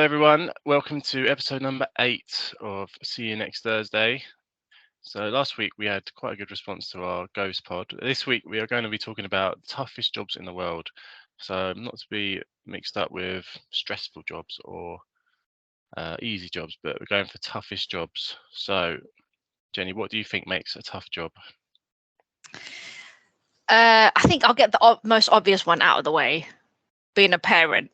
everyone. Welcome to episode number 8 of See You Next Thursday. So last week we had quite a good response to our Ghost pod. This week we are going to be talking about the toughest jobs in the world. So not to be mixed up with stressful jobs or easy jobs, but we're going for toughest jobs. So Jenny, what do you think makes a tough job? I think I'll get the most obvious one out of the way. Being a parent.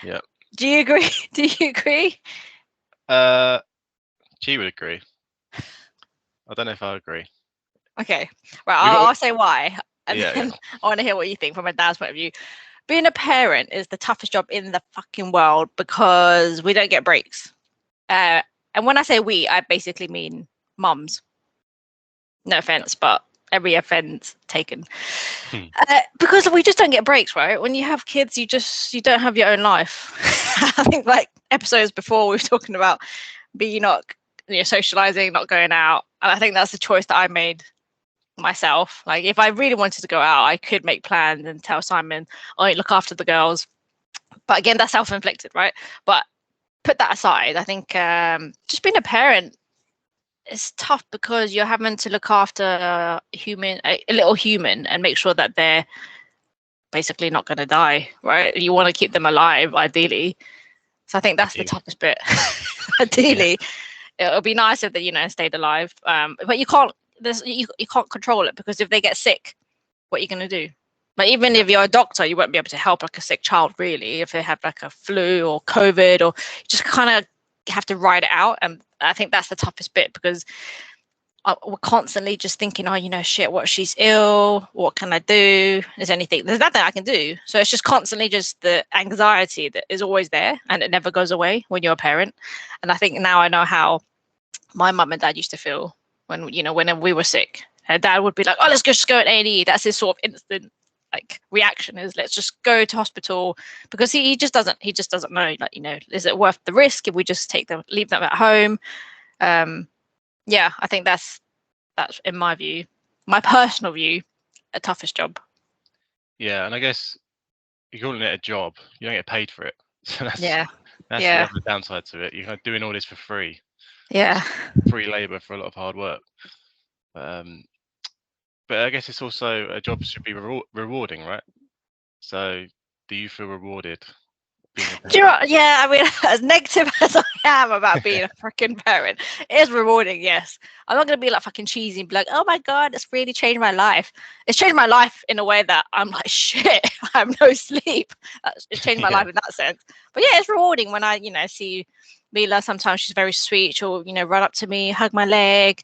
Yeah. Do you agree? Do you agree? She would agree. I don't know if I agree. Okay. Right, I'll say why. And then Yeah. I want to hear what you think from a dad's point of view. Being a parent is the toughest job in the fucking world because we don't get breaks. And when I say we, I basically mean mums. No offense, but every offense taken. Because we just don't get breaks, right? When you have kids, you don't have your own life. I think like episodes before we were talking about being not socializing, not going out. And I think that's the choice that I made myself. Like if I really wanted to go out, I could make plans and tell Simon, "Oh, look after the girls." But again, that's self-inflicted, right? But put that aside, I think just being a parent is tough because you're having to look after a little human, and make sure that they're basically not going to die, right? You want to keep them alive, ideally. So I think that's the toughest bit. Ideally, it'll be nice if they, stayed alive. But you can't. You can't control it because if they get sick, what are you going to do? Like even if you're a doctor, you won't be able to help like a sick child really if they have like a flu or COVID, or you just kind of have to ride it out. And I think that's the toughest bit because we're constantly just thinking, shit, what if she's ill? What can I do? There's nothing I can do. So it's just constantly just the anxiety that is always there and it never goes away when you're a parent. And I think now I know how my mum and dad used to feel when we were sick. Her dad would be like, "Oh, let's just go at A&E." That's his sort of instant reaction is, let's just go to hospital, because he just doesn't know, is it worth the risk if we just leave them at home? Yeah, I think that's in my view, my personal view, a toughest job. Yeah, and I guess you're calling it a job, you don't get paid for it. So that's the other downside to it. You're doing all this for free. Yeah. Free labor for a lot of hard work. But I guess it's also a job should be rewarding, right? So do you feel rewarded? Do you know what? Yeah, I mean, as negative as I am about being a freaking parent, it is rewarding, yes. I'm not going to be like fucking cheesy and be like, "Oh my God, it's really changed my life." It's changed my life in a way that I'm like, shit, I have no sleep. It's changed my life in that sense. But yeah, it's rewarding when I, see Mila. Sometimes she's very sweet. She'll, run up to me, hug my leg,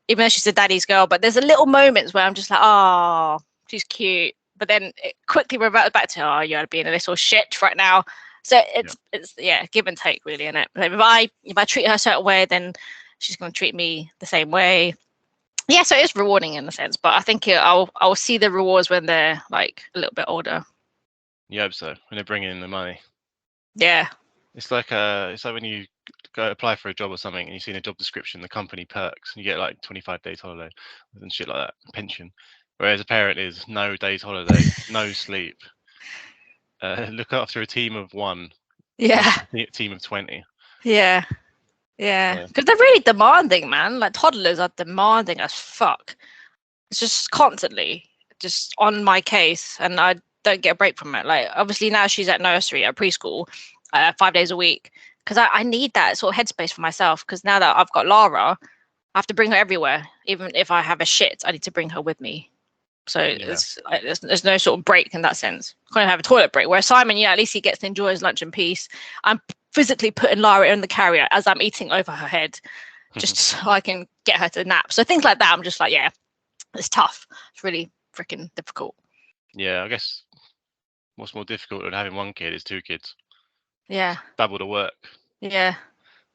even though she's a daddy's girl. But there's a little moments where I'm just like, oh, she's cute. But then it quickly reverts back to, oh, you're being a little shit right now. So it's give and take really, isn't it? Like if I treat her a certain way, then she's going to treat me the same way. Yeah, so it's rewarding in a sense, but I think I'll see the rewards when they're like a little bit older. You hope so, when they're bringing in the money. Yeah. It's like when you go apply for a job or something and you see in a job description the company perks and you get like 25 days holiday and shit like that, pension. Whereas a parent is no days holiday, no sleep. Look after a team of 1. Yeah. Team of 20. Yeah. Because they're really demanding, man. Like toddlers are demanding as fuck. It's just constantly just on my case, and I don't get a break from it. Like obviously now she's at nursery, at preschool, 5 days a week, because I need that sort of headspace for myself. Because now that I've got Lara, I have to bring her everywhere. Even if I have a shit, I need to bring her with me. So there's no sort of break in that sense. Can't even have a toilet break. Where Simon, at least he gets to enjoy his lunch in peace. I'm physically putting Lara in the carrier as I'm eating over her head, just so I can get her to nap. So things like that, I'm just like, yeah, it's tough. It's really freaking difficult. Yeah, I guess what's more difficult than having one kid is 2 kids. Yeah. Double the work. Yeah.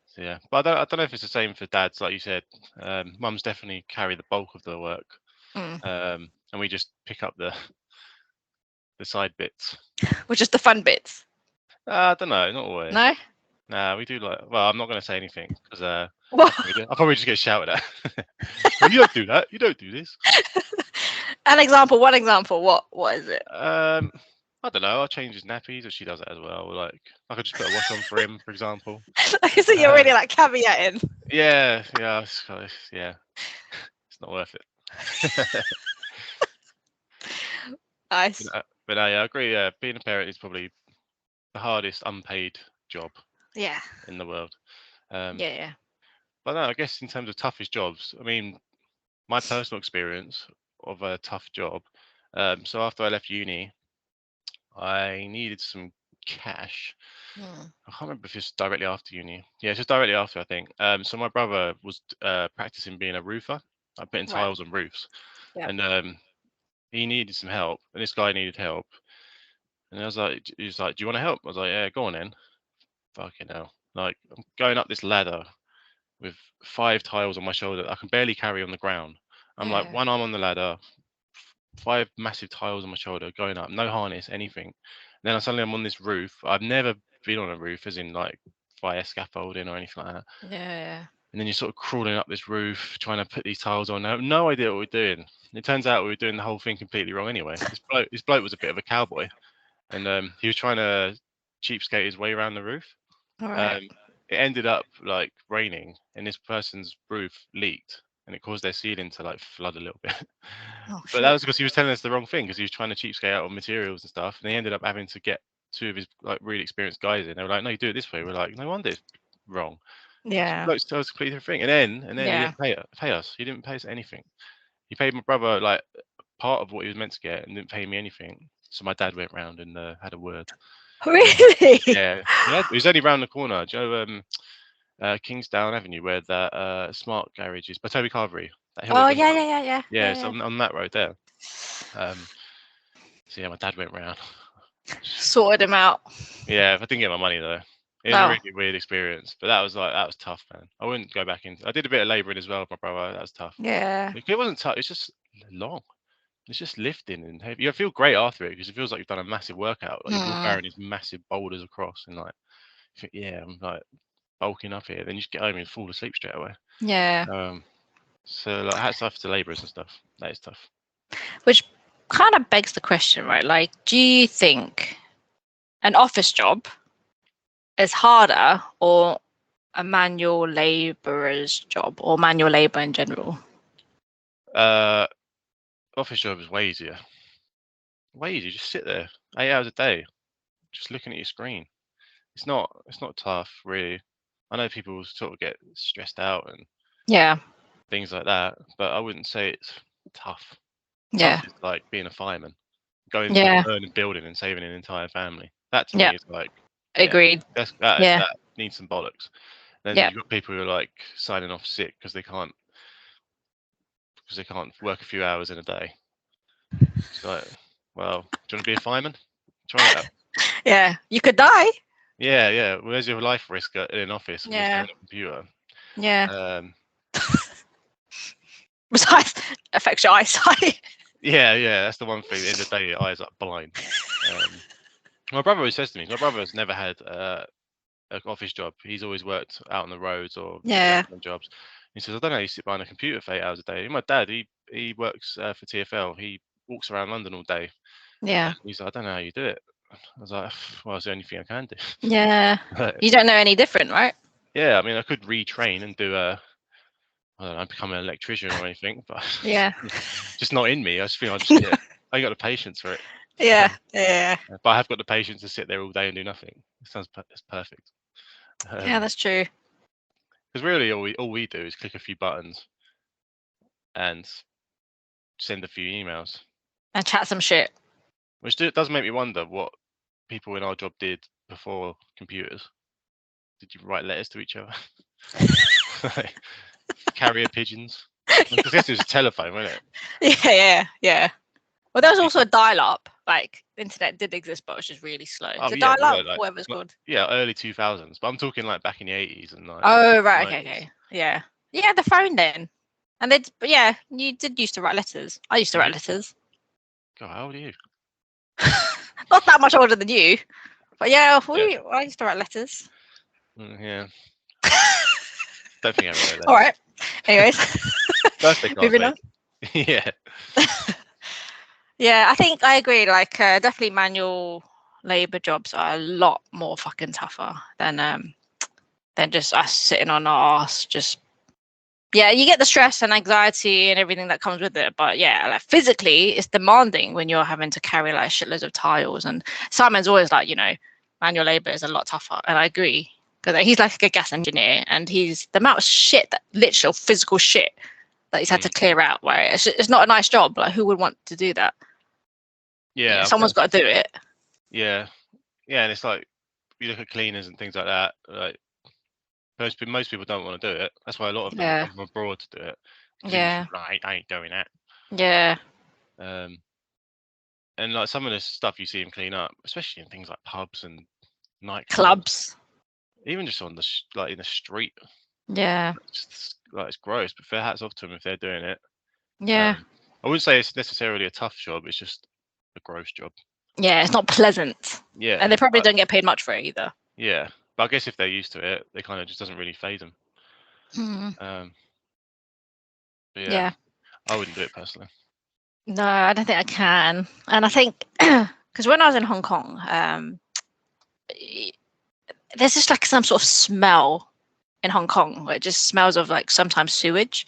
So, yeah, but I don't know if it's the same for dads, like you said. Mums definitely carry the bulk of the work. And we just pick up the side bits, which is the fun bits. I don't know, not always. No. Nah, we do well, I'm not going to say anything because I'll probably just get shouted at. Well, you don't do that. You don't do this. One example. What is it? I don't know. I'll change his nappies, or she does it as well. Like I could just put a wash on for him, for example. I can see you're really like caveating. Yeah, yeah. It's not worth it. Nice. But yeah, I agree. Yeah, being a parent is probably the hardest unpaid job Yeah. in the world. Um, Yeah. but no, I guess in terms of toughest jobs, I mean, my personal experience of a tough job. So after I left uni, I needed some cash. Hmm. I can't remember if it's directly after uni. Yeah, it's just directly after, I think. So my brother was practicing being a roofer, like putting Right. tiles on roofs, Yep. and he needed some help, and this guy needed help, and I was like, he was like, "Do you want to help?" I was like, "Yeah, go on then." Fucking hell! Like I'm going up this ladder with 5 tiles on my shoulder that I can barely carry on the ground. I'm like Yeah. one arm on the ladder, 5 massive tiles on my shoulder, going up, no harness, anything. Then suddenly I'm on this roof. I've never been on a roof, as in like via scaffolding or anything like that. Yeah. And then you're sort of crawling up this roof, trying to put these tiles on. I have no idea what we're doing. It turns out we were doing the whole thing completely wrong anyway. This bloke was a bit of a cowboy, and he was trying to cheapskate his way around the roof. All right. Um, it ended up like raining, and this person's roof leaked, and it caused their ceiling to like flood a little bit. Oh But that shit. was because he was telling us the wrong thing, because he was trying to cheapskate out on materials and stuff, and they ended up having to get 2 of his like really experienced guys in. They were like, "No, you do it this way." We're like, "No wonder it's wrong." Yeah. Blokes tell us a completely different thing, and then he Yeah. didn't pay us. He didn't pay us anything. He paid my brother like part of what he was meant to get, and didn't pay me anything. So my dad went round and had a word. And Really? yeah, yeah, he was only round the corner. Do you know Kingsdown Avenue, where that smart garage is by Toby Carvery, that hill that Oh goes yeah, up. yeah, yeah, yeah, Yeah, yeah, it's yeah. on that road there. Um, so yeah, my dad went round. Sorted him out. Yeah, I didn't get my money though. It was a Oh. really weird experience, but that was tough, man. I wouldn't go back in. I did a bit of labouring as well with my brother. That was tough. Yeah. It wasn't tough. It's just long. It's just lifting and heavy. You feel great after it because it feels like you've done a massive workout. Like you're Hmm. carrying these massive boulders across, and like, you think, yeah, I'm like bulking up here. Then you just get home and fall asleep straight away. Yeah. So like hats off to labourers and stuff. That is tough. Which kind of begs the question, right? Like, do you think an office job is harder or a manual labourer's job or manual labour in general? Uh, Office job is way easier. Way easier. Just sit there 8 hours a day, just looking at your screen. It's not tough really. I know people sort of get stressed out and Yeah. things like that, but I wouldn't say it's tough. Tough Yeah. is like being a fireman, going to a Yeah. burning building and saving an entire family. That to Yeah. me is like, yeah, Agreed. Yeah. that needs some bollocks. Then Yeah. you've got people who are like signing off sick because they can't work a few hours in a day. It's like, well, do you want to be a fireman? Try it out. Yeah. You could die. Yeah, yeah. Where's your life risk in an office when you're Yeah. staring at a computer? Yeah. Um, Besides, affects your eyesight. yeah. That's the one thing. At the end of the day, your eyes are blind. My brother always says to me, my brother's never had an office job. He's always worked out on the roads or Yeah. random jobs. He says, I don't know how you sit behind a computer for 8 hours a day. My dad, he works for TFL. He walks around London all day. Yeah. He's like, I don't know how you do it. I was like, well, it's the only thing I can do. Yeah. But, You don't know any different, right? yeah, I mean, I could retrain and do I don't know, become an electrician or anything, but Yeah. just not in me. I just think I just yeah, I ain't got the patience for it. Yeah. Yeah. But I have got the patience to sit there all day and do nothing. It sounds it's perfect. Yeah, that's true. Because really, all we do is click a few buttons and send a few emails, And chat some shit. which does make me wonder what people in our job did before computers. Did you write letters to each other? Like, carrier pigeons? I guess it was a telephone, wasn't it? Yeah, yeah, yeah. Well, there was Pe- also a dial-up. Like, the internet did exist, but it was just really slow. Oh Is it yeah, dial-up? no, like, Whatever it's called. yeah, early 2000s. But I'm talking like back in the 80s and like Oh, right. Okay, 90s. okay. Yeah. Yeah, the phone then. And they, but yeah, you did used to write letters. I used to Did write you? letters. God, how old are you? Not that much older than you, but yeah, Yeah, I used to write letters. yeah. Don't think I ever wrote All letters. right. Anyways, Birthday cards, moving on. maybe. Yeah. Yeah, I think I agree. Like, definitely manual labor jobs are a lot more fucking tougher than just us sitting on our ass. Just yeah, you get the stress and anxiety and everything that comes with it. But yeah, like physically, it's demanding when you're having to carry like shitloads of tiles. And Simon's always like, manual labor is a lot tougher, and I agree because he's like a gas engineer, and he's the amount of shit, that literal physical shit that he's had to Mm. clear out. Right, it's not a nice job. Like, who would want to do that? Yeah, Someone's got to do it. yeah, yeah, and it's like you look at cleaners and things like that. Like most people don't want to do it. That's why a lot of them Yeah, come from abroad to do it. Because English yeah, people are like, I ain't doing that. yeah. Um, and like some of the stuff you see them clean up, especially in things like pubs and nightclubs, Clubs. even just on the like in the street, Yeah, like it's gross. But fair hats off to them if they're doing it. yeah, I wouldn't say it's necessarily a tough job. It's just a gross job. yeah. It's not pleasant, and Yeah, they probably don't get paid much for it either. yeah. But I guess if they're used to it, they kind of just doesn't really phase them. Mm, But yeah, yeah. I wouldn't do it personally. No, I don't think I can. And I think because when I was in Hong Kong, there's just like some sort of smell in Hong Kong where it just smells of like sometimes sewage.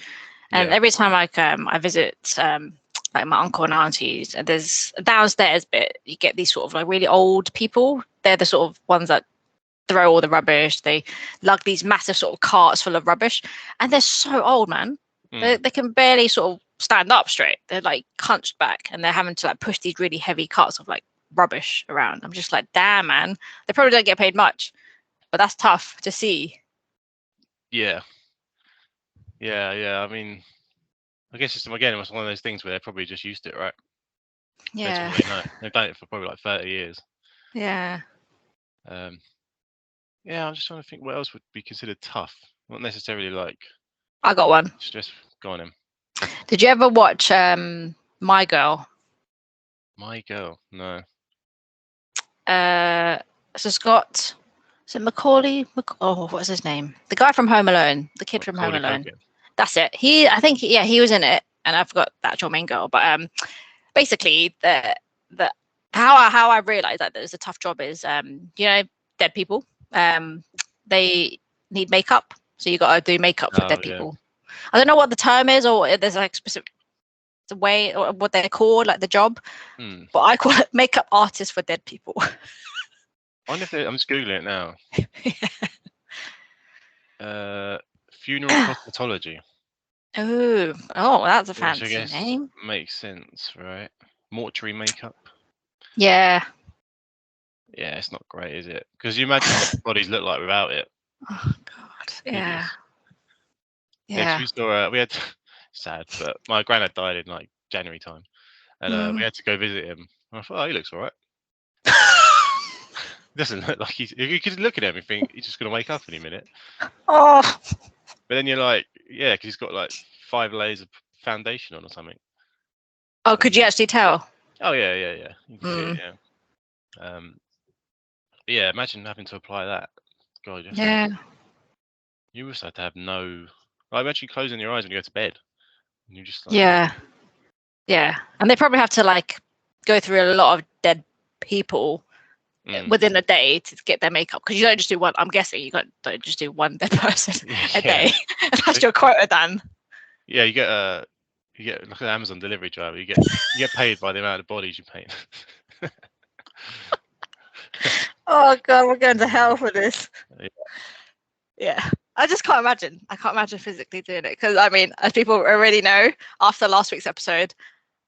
And Yeah. every time I visit like my uncle and aunties, and there's a downstairs bit, you get these sort of like really old people. They're the sort of ones that throw all the rubbish. They lug these massive sort of carts full of rubbish, and they're so old, man. They can barely sort of stand up straight. They're like hunched back, and they're having to like push these really heavy carts of like rubbish around. I'm just like, damn, man. They probably don't get paid much, but that's tough to see. Yeah. Yeah. Yeah. I mean, I guess it's again, it was one of those things where they're probably just used to it, right? That's all Yeah, they know. They've done it for probably like 30 years. yeah. Um, yeah, I'm just trying to think what else would be considered tough. Not necessarily like I got one. stress. Go on him. Did you ever watch My Girl? My girl. No. Uh, so Scott, is it Macaulay? Oh, what's his name? The guy from Home Alone, the kid from Home Macaulay Alone. Culkin. That's it. I think, yeah, he was in it, and I forgot the actual main girl. But basically, the how I realized that there's a tough job is, dead people. They need makeup, so you got to do makeup for Oh dead yeah. people. I don't know what the term is, or if there's like specific way, or what they're called, like the job. Hmm. But I call it makeup artist for dead people. I wonder if I'm just googling it now. Funeral cosmetology, Oh, that's a which I fancy guess name. makes sense, right? Mortuary makeup. Yeah. Yeah, it's not great, is it? Because you imagine what bodies look like without it. Oh God. Yeah. Hideous. Yeah, because Yeah. we had sad, but my granddad died in like January time, and we Mm. had to go visit him. And I thought, oh, he looks alright. Doesn't look like you could look at him and think he's just gonna wake up any minute. Oh. But then you're like, yeah, because he's got like 5 layers of foundation on or something. Oh, could you actually tell? Oh yeah, yeah, yeah. You can see it, Mm. yeah. Yeah, imagine having to apply that. God, Yeah. you also have to have no. Like, imagine closing your eyes when you go to bed, and you're just like, Yeah. Yeah. And they probably have to like go through a lot of dead people within a day to get their makeup, because you don't just do one. I'm guessing don't just do one dead person a yeah, day. That's your quota done. yeah. You get like an Amazon delivery driver. You get paid by the amount of bodies you paint. Oh God, we're going to hell for this. Yeah. Yeah. I just can't imagine. I can't imagine physically doing it, because I mean, as people already know, after last week's episode,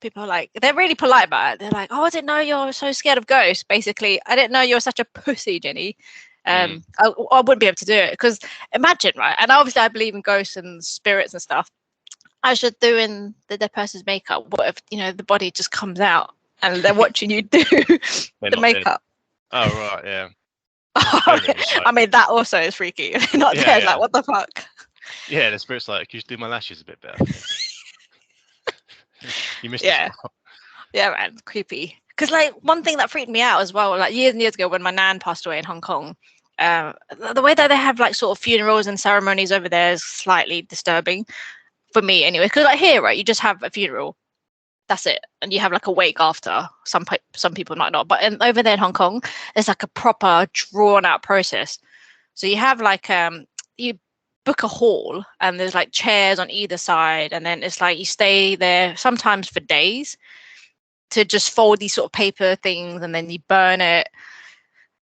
people are like, they're really polite about it. They're like, "Oh, I didn't know you're so scared of ghosts." Basically, I didn't know you're such a pussy, Jenny. I wouldn't be able to do it, because imagine, right? And obviously, I believe in ghosts and spirits and stuff. As you're doing the dead person's makeup, what if the body just comes out and they're watching you do They're the not dead. makeup? Oh right, yeah. I mean, that also is freaky. They're not Yeah, dead. yeah. Like, what the fuck? Yeah, the spirit's like, "Can you just do my lashes a bit better?" You missed the Yeah. spot. Yeah, man, creepy. Because like one thing that freaked me out as well, like years and years ago when my nan passed away in Hong Kong, the way that they have like sort of funerals and ceremonies over there is slightly disturbing for me anyway. Because like here, right, you just have a funeral, that's it. And you have like a wake after. Some people might not, but over there in Hong Kong, it's like a proper drawn out process. So you have like you book a hall, and there's like chairs on either side, and then it's like you stay there sometimes for days to just fold these sort of paper things, and then you burn it.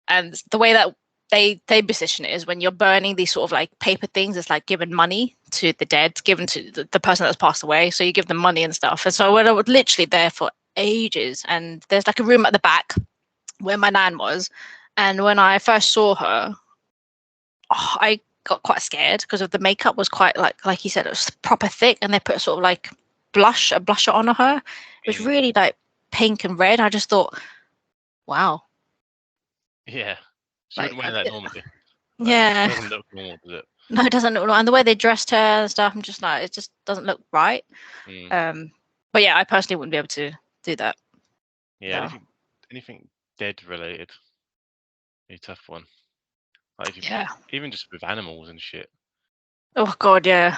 And the way that they position it is, when you're burning these sort of like paper things, it's like giving money to the dead, given to the person that's passed away. So you give them money and stuff. And so I was literally there for ages, and there's like a room at the back where my nan was. And when I first saw her, I got quite scared because of the makeup was quite like you said, it was proper thick, and they put sort of like a blusher on her. It was really like pink and red. I just thought, wow. Yeah. She wouldn't wear that normally. Yeah. It doesn't look normal, does it? No, it doesn't look right. And the way they dressed her and stuff, I'm just like, it just doesn't look right. But yeah, I personally wouldn't be able to do that. Yeah, no. anything dead related, a tough one. Like even just with animals and shit. Oh god, yeah.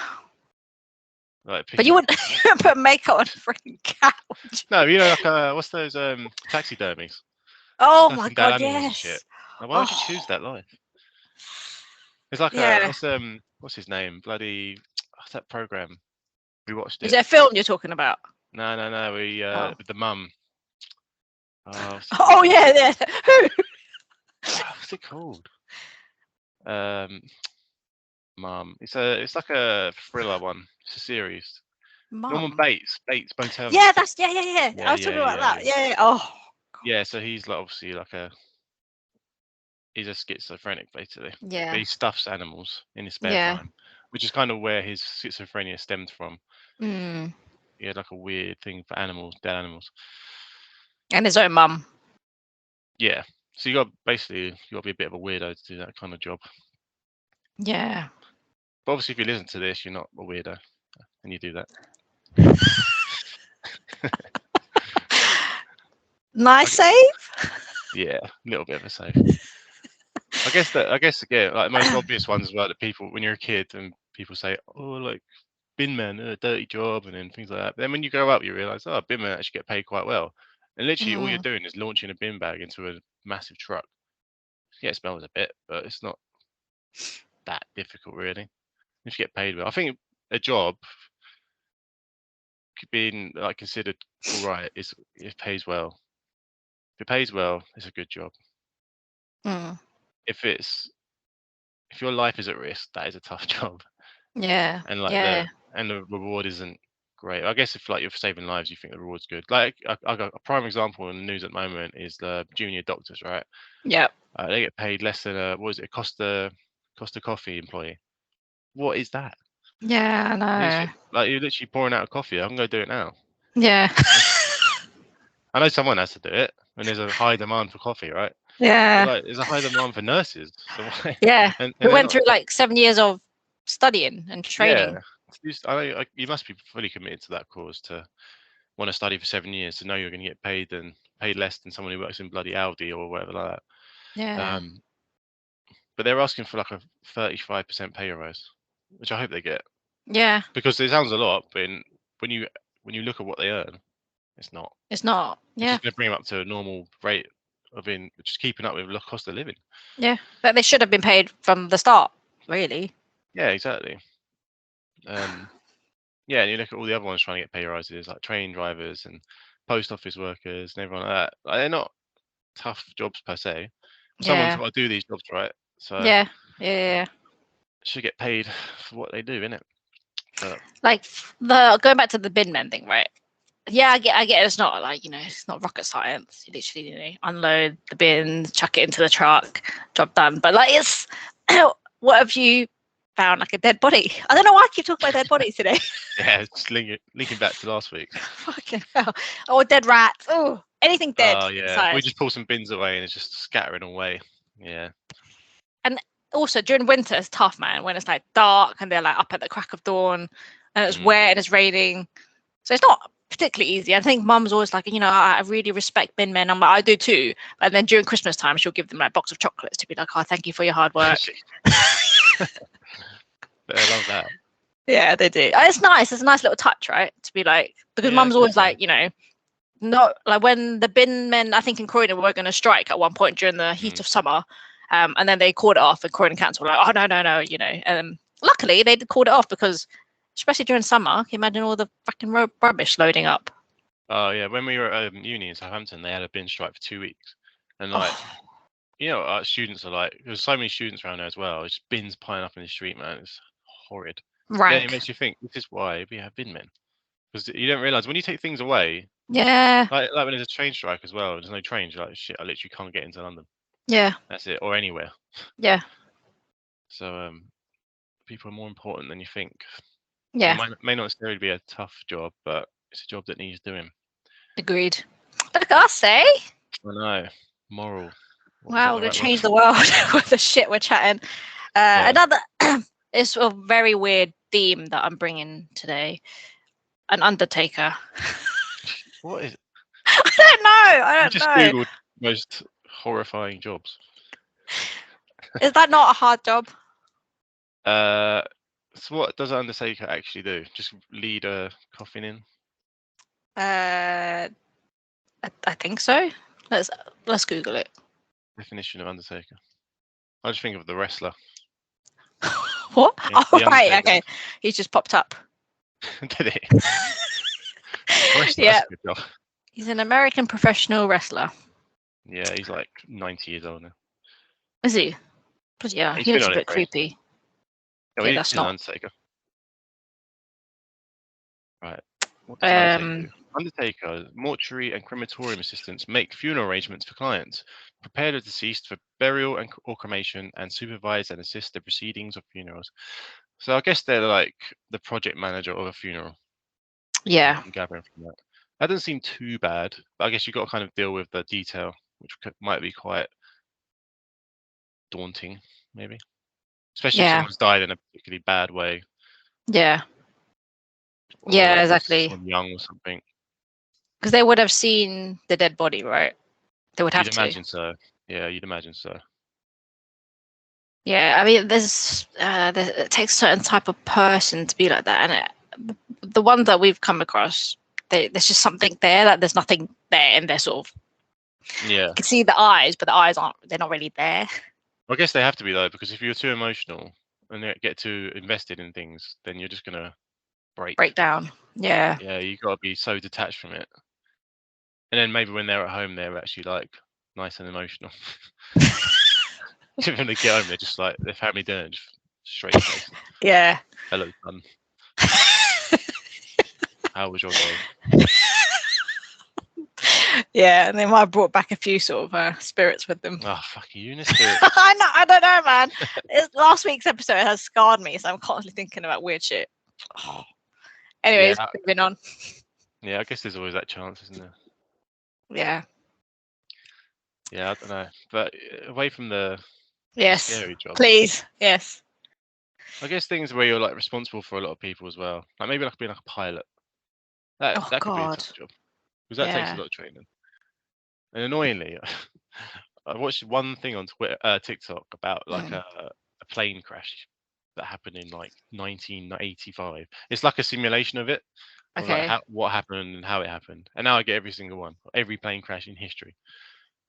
Like, but you wouldn't put makeup on a freaking cow. No, you know, like what's those taxidermies? Oh my god, yes. Shit. Like, why would you choose that life? It's like what's his name? Bloody, what's that program? We watched it. Is it a film you're talking about? No. We with the mum. Oh yeah. Who? What's it called? Mum. It's like a thriller one. It's a series. Mum. Norman Bates Motel. Yeah, that's yeah. I was talking about that. Yeah. Oh. God. Yeah, so he's like obviously like he's a schizophrenic basically. Yeah. But he stuffs animals in his spare time, which is kind of where his schizophrenia stemmed from. He had like a weird thing for animals, dead animals. And his own mum. Yeah. So you got to be a bit of a weirdo to do that kind of job. Yeah. But obviously if you listen to this, you're not a weirdo and you do that. Nice save? Yeah, a little bit of a save. I guess again, like the most obvious ones as well, that people, when you're a kid and people say, oh, like bin man, a dirty job, and then things like that. But then when you grow up, you realise, oh, bin man actually get paid quite well. And literally all you're doing is launching a bin bag into a massive truck. Yeah, it smells a bit, but it's not that difficult really. If you get paid well, I think a job being like considered all right is it pays well. If it pays well, it's a good job. If your life is at risk, that is a tough job. Yeah. And like the reward isn't great. I guess if like you're saving lives, you think the reward's good. Like I got a prime example in the news at the moment is the junior doctors, right? Yeah. They get paid less than a Costa Coffee employee. What is that? Yeah, I know. Like you're literally pouring out a coffee. I can go do it now. Yeah. I know someone has to do it when there's a high demand for coffee, right? Yeah. But like there's a high demand for nurses. So yeah. We went through like 7 years of studying and training. Yeah. You must be fully committed to that cause to want to study for 7 years to know you're going to get paid less than someone who works in bloody Audi or whatever like that. Yeah. But they're asking for like a 35% pay rise, which I hope they get. Yeah. Because it sounds a lot, but when you look at what they earn, it's not. It's not. Yeah. It's just going to bring them up to a normal rate of just keeping up with the cost of living. Yeah, but they should have been paid from the start, really. Yeah, exactly. Yeah, and you look at all the other ones trying to get pay rises, like train drivers and post office workers and everyone like that. Like, they're not tough jobs per se. Someone's got to do these jobs, right? So yeah. Should get paid for what they do, innit? But like going back to the bin men thing, right? Yeah, I get it. It's not like, it's not rocket science. You literally, unload the bins, chuck it into the truck, job done. But like, it's what have you found? Like a dead body? I don't know why I keep talking about dead bodies today. Yeah, it's linking back to last week. Fucking hell. Or dead rats. Oh, anything dead. Oh yeah, inside. We just pull some bins away and it's just scattering away. Yeah. And also during winter, it's tough, man. When it's like dark and they're like up at the crack of dawn, and it's wet and it's raining, so it's not particularly easy. I think mum's always like, I really respect bin men. I'm like, I do too. And then during Christmas time, she'll give them like a box of chocolates to be like, oh, thank you for your hard work. I love that. Yeah, they do. It's nice. It's a nice little touch, right? To be like, because Yeah, I mum's always guess so. like, not like when the bin men, I think in Croydon, were going to strike at one point during the heat of summer. And then they called it off, and Croydon Council were like, oh, no. Luckily, they called it off because, especially during summer, can you imagine all the fucking rubbish loading up? Oh yeah, when we were at uni in Southampton, they had a bin strike for 2 weeks, and like our students are like, there's so many students around there as well. It's bins piling up in the street, man. It's horrid. Then it Rank. makes you think this is why we have bin men, because you don't realize when you take things away, Yeah. like when there's a train strike as well. There's no trains. You're like shit, I literally can't get into London. Yeah. That's it, or anywhere. Yeah. So people are more important than you think. Yeah. It may not necessarily be a tough job, but it's a job that needs doing. Agreed. Look at us, eh? I know. Moral. Wow, we're gonna change the world with the shit we're chatting. Yeah. Another, it's a very weird theme that I'm bringing today. An undertaker. What is? I don't know. I You don't just know. googled most horrifying jobs. Is that not a hard job? So what does an undertaker actually do? Just lead a coffin in? I think so. Let's Google it. Definition of undertaker. I just think of the wrestler. What? Yeah, Oh, the right. Undertaker. Okay. He's just popped up. Did he? Wrestler, Yeah. that's a good job. He's an American professional wrestler. Yeah, he's like 90 years old now. Is he? But yeah, He's he been looks on a it bit for ages. creepy. No, Okay, he's that's an not. undertaker. Right. What does an undertaker do? Um. Undertaker, mortuary and crematorium assistants make funeral arrangements for clients, prepare the deceased for burial or cremation, and supervise and assist the proceedings of funerals. So I guess they're like the project manager of a funeral. Yeah. I'm gathering from that. That doesn't seem too bad, but I guess you've got to kind of deal with the detail, which might be quite daunting, maybe. Especially if Yeah. someone's died in a particularly bad way, Yeah. or Yeah. like there's Exactly. someone young or something. Because they would have seen the dead body, right? They would have You'd to. imagine so. Yeah, you'd imagine so. Yeah. I mean, it takes a certain type of person to be like that, and the ones that we've come across, there's just something there that there's nothing there, and they're sort of. Yeah. You can see the eyes, but the eyes aren't. They're not really there. I guess they have to be though, because if you're too emotional and they get too invested in things, then you're just gonna break. Break down. Yeah. Yeah, you gotta be so detached from it. And then maybe when they're at home, they're actually like nice and emotional. When they get home, they're just like their family dinner, just straight face. Yeah. Hello, son. How was your day? Yeah, and they might have brought back a few sort of spirits with them. Oh, fuck you, in a spirit. I don't know, man. Last week's episode has scarred me, so I'm constantly thinking about weird shit. Anyways, Yeah. moving on. Yeah, I guess there's always that chance, isn't there? Yeah. Yeah, I don't know. But away from the Yes. scary jobs, Please. Yes. I guess things where you're like responsible for a lot of people as well. Like maybe like being like a pilot. That Oh could be a God. tough job because that takes a Yeah. lot of training. And annoyingly, I watched one thing on Twitter, TikTok about like a plane crash that happened in like 1985. It's like a simulation of it, of like Okay. what happened and how it happened. And now I get every single one, every plane crash in history.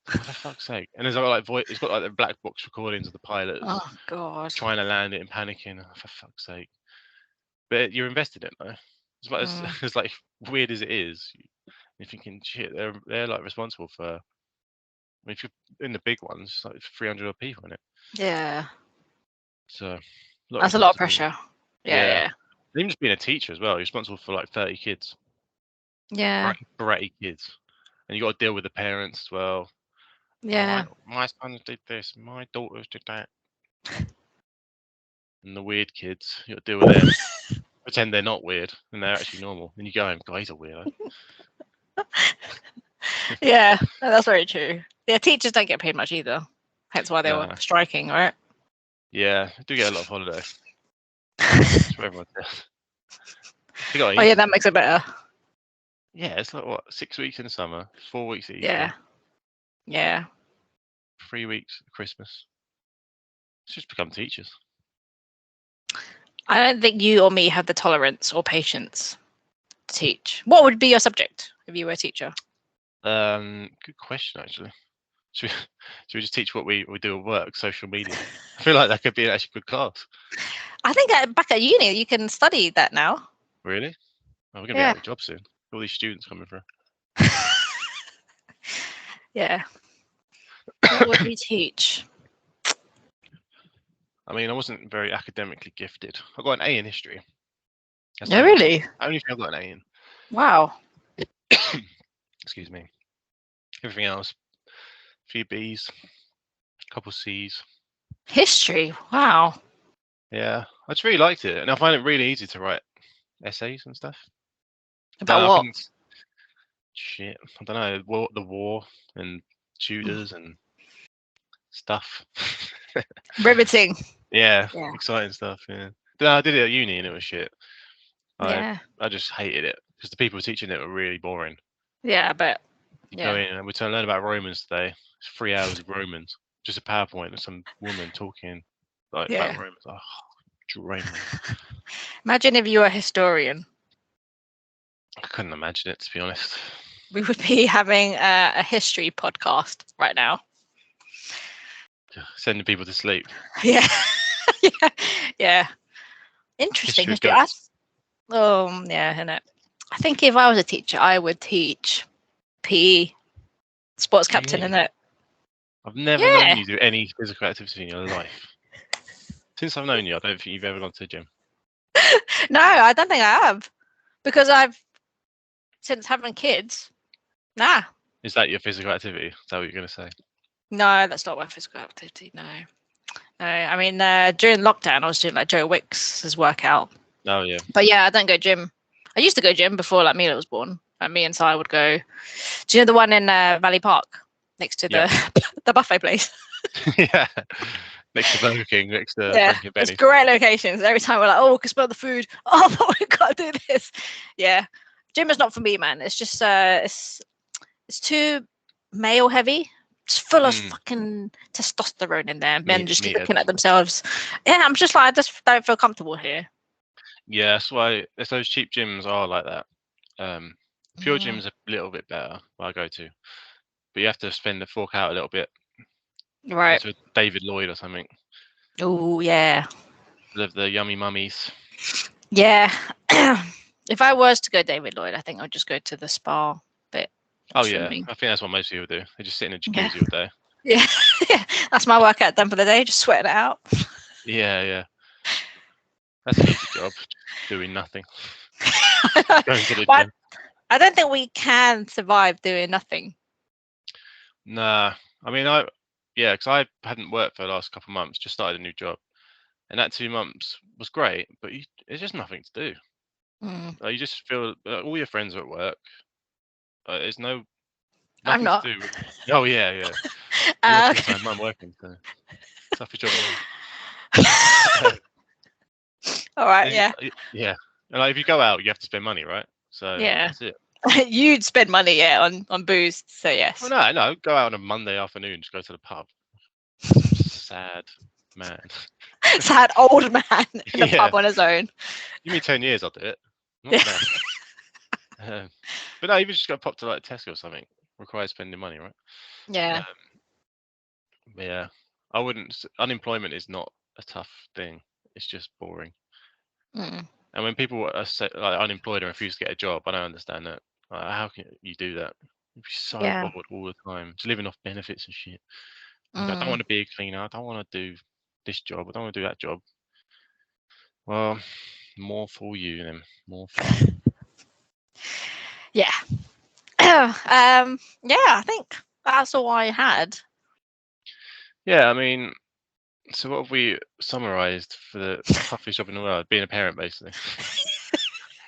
Oh, for fuck's sake! And there's like it's got like the black box recordings of the pilots Oh God. trying to land it and panicking. Oh, for fuck's sake! But you're invested in it though. As like weird as it is, you're thinking, shit, they're like responsible for. I mean, if you're in the big ones, like 300 odd people in it. Yeah. So That's a lot of responsibility. pressure. Yeah. And even just being a teacher as well, you're responsible for like 30 kids. Yeah. Bratty kids. And you got to deal with the parents as well. Yeah. My sons did this, my daughters did that. And the weird kids, you got to deal with them. Pretend they're not weird and they're actually normal. And you go home, guys are weirdo. Yeah. That's very true. Yeah, teachers don't get paid much either. Hence why they were striking, right? Yeah, I do get a lot of holiday. That's what everyone says. Oh yeah, that makes it better. Yeah, it's like what, 6 weeks in the summer, 4 weeks at Easter. Yeah. Yeah. 3 weeks at Christmas. Let's just become teachers. I don't think you or me have the tolerance or patience to teach. What would be your subject if you were a teacher? Good question, actually. Should we, should we just teach what we do at work, social media? I feel like that could be actually good class. I think back at uni, you can study that now. Really? Oh, we're going to be Yeah. out of a job soon. All these students coming through. Yeah. What would we teach? I mean, I wasn't very academically gifted. I got an A in history. That's No, the really? only thing I got an A in. Wow. Excuse me. Everything else, a few B's, a couple C's. History. Wow. Yeah, I just really liked it, and I find it really easy to write essays and stuff. About I what? think shit. I don't know. The war and Tudors and stuff. Riveting. Yeah, Yeah. exciting stuff. Yeah. But I did it at uni and it was shit. Yeah. I just hated it because the people teaching it were really boring. Yeah, but You go yeah. in and we're to learn about Romans today. It's 3 hours of Romans, just a PowerPoint of some woman talking like Yeah. about Romans. Oh, drain me. Imagine if you were a historian. I couldn't imagine it, to be honest. We would be having a history podcast right now. Sending people to sleep. Yeah. Yeah. Yeah. Interesting History history. goats. Yeah, innit? I think if I was a teacher, I would teach PE, sports captain, Really? innit? I've never Yeah. known you do any physical activity in your life. Since I've known you, I don't think you've ever gone to the gym. No, I don't think I have. Because since having kids, nah. Is that your physical activity? Is that what you're going to say? No, that's not my physical activity, no. No, I mean, during lockdown, I was doing like Joe Wicks's workout. Oh, yeah. But yeah, I don't go gym. I used to go gym before like Mila was born. Like me and Sai would go. Do you know the one in Valley Park next to the buffet place? Yeah. Next to Burger King, next to Yeah, Frankie and it's Benny. great locations. Every time we're like, oh, we can smell the food. Oh, but we've got to do this. Yeah, gym is not for me, man. It's just it's too male heavy. It's full of fucking testosterone in there. Men just looking at themselves. Yeah, I'm just like, I just don't feel comfortable here. Yeah, that's why those cheap gyms are like that. Pure gyms are a little bit better, what I go to, but you have to spend the fork out a little bit. Right. To David Lloyd or something. Oh yeah. The yummy mummies. Yeah. If I was to go David Lloyd, I think I'd just go to the spa bit. Oh yeah, I think that's what most people do. They just sit in a jacuzzi all day. Yeah. That's my workout done for the day. Just sweating it out. Yeah. That's an easy job, doing nothing. Going to the gym. I don't think we can survive doing nothing. Nah, I mean, because I hadn't worked for the last couple of months, just started a new job, and that 2 months was great, but it's just nothing to do. Like, you just feel all your friends are at work. There's nothing I'm not. to do. Oh yeah. You're full-time, I'm working, so toughest job in the world. All right, yeah. Yeah, and like if you go out, you have to spend money, right? So yeah, that's it. You'd spend money, on booze. So yes. Oh no, go out on a Monday afternoon, just go to the pub. Sad man. Sad old man in a pub on his own. Give me 10 years, I'll do it. Not but no, even just got popped to like Tesco or something. Requires spending money, right? Yeah. Yeah, I wouldn't. Unemployment is not a tough thing. It's just boring. And when people are like unemployed and refuse to get a job, I don't understand that. Like, how can you do that? You'd be so bored all the time, just living off benefits and shit. Like, I don't want to be a cleaner. I don't want to do this job. I don't want to do that job. Well, more for you then. More for you. Yeah. I think that's all I had. Yeah, I mean, so what have we summarized for the toughest job in the world? Being a parent, basically.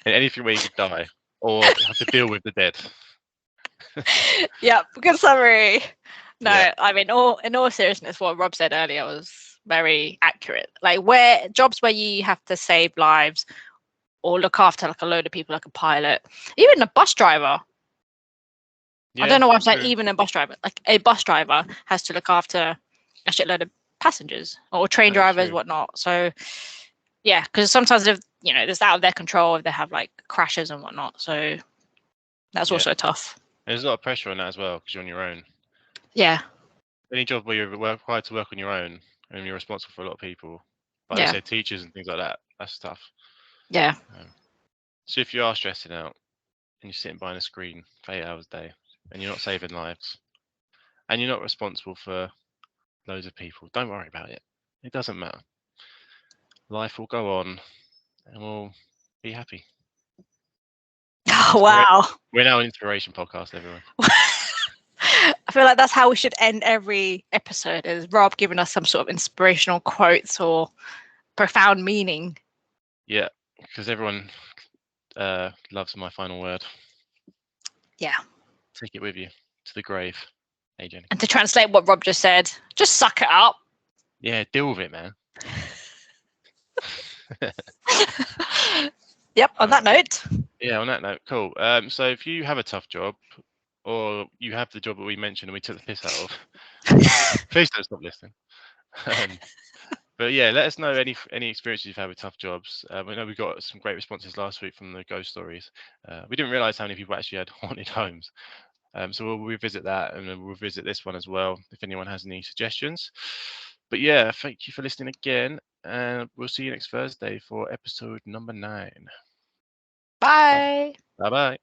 And anything where you could die or have to deal with the dead. Yeah, good summary. No, yeah. I mean, in all seriousness, what Rob said earlier was very accurate. Like jobs where you have to save lives or look after like a load of people, like a pilot, even a bus driver. Yeah, I don't know why I'm saying even a bus driver. Like a bus driver has to look after a shitload of passengers or train drivers, whatnot. So Yeah, because sometimes if it's out of their control if they have like crashes and whatnot. So that's Yeah. also tough. There's a lot of pressure on that as well because you're on your own. Yeah. Any job where you're required to work on your own and you're responsible for a lot of people, like I Yeah. said, teachers and things like that, that's tough. Yeah. So if you are stressing out and you're sitting behind a screen for 8 hours a day and you're not saving lives and you're not responsible for loads of people, don't worry about it. It doesn't matter. Life will go on and we'll be happy. Oh, wow. We're now an inspiration podcast, everyone. I feel like that's how we should end every episode, is Rob giving us some sort of inspirational quotes or profound meaning. Yeah, because everyone loves my final word. Yeah. Take it with you to the grave. Hey, Jenny. And to translate what Rob just said, just suck it up. Yeah, deal with it, man. Yep, on that note. Yeah, on that note, cool. So if you have a tough job or you have the job that we mentioned and we took the piss out of, please don't stop listening. But yeah, let us know any experiences you've had with tough jobs. We know we got some great responses last week from the ghost stories. We didn't realise how many people actually had haunted homes. So we'll revisit that and then we'll revisit this one as well if anyone has any suggestions. But yeah, thank you for listening again, and we'll see you next Thursday for episode number 9. Bye. Bye bye.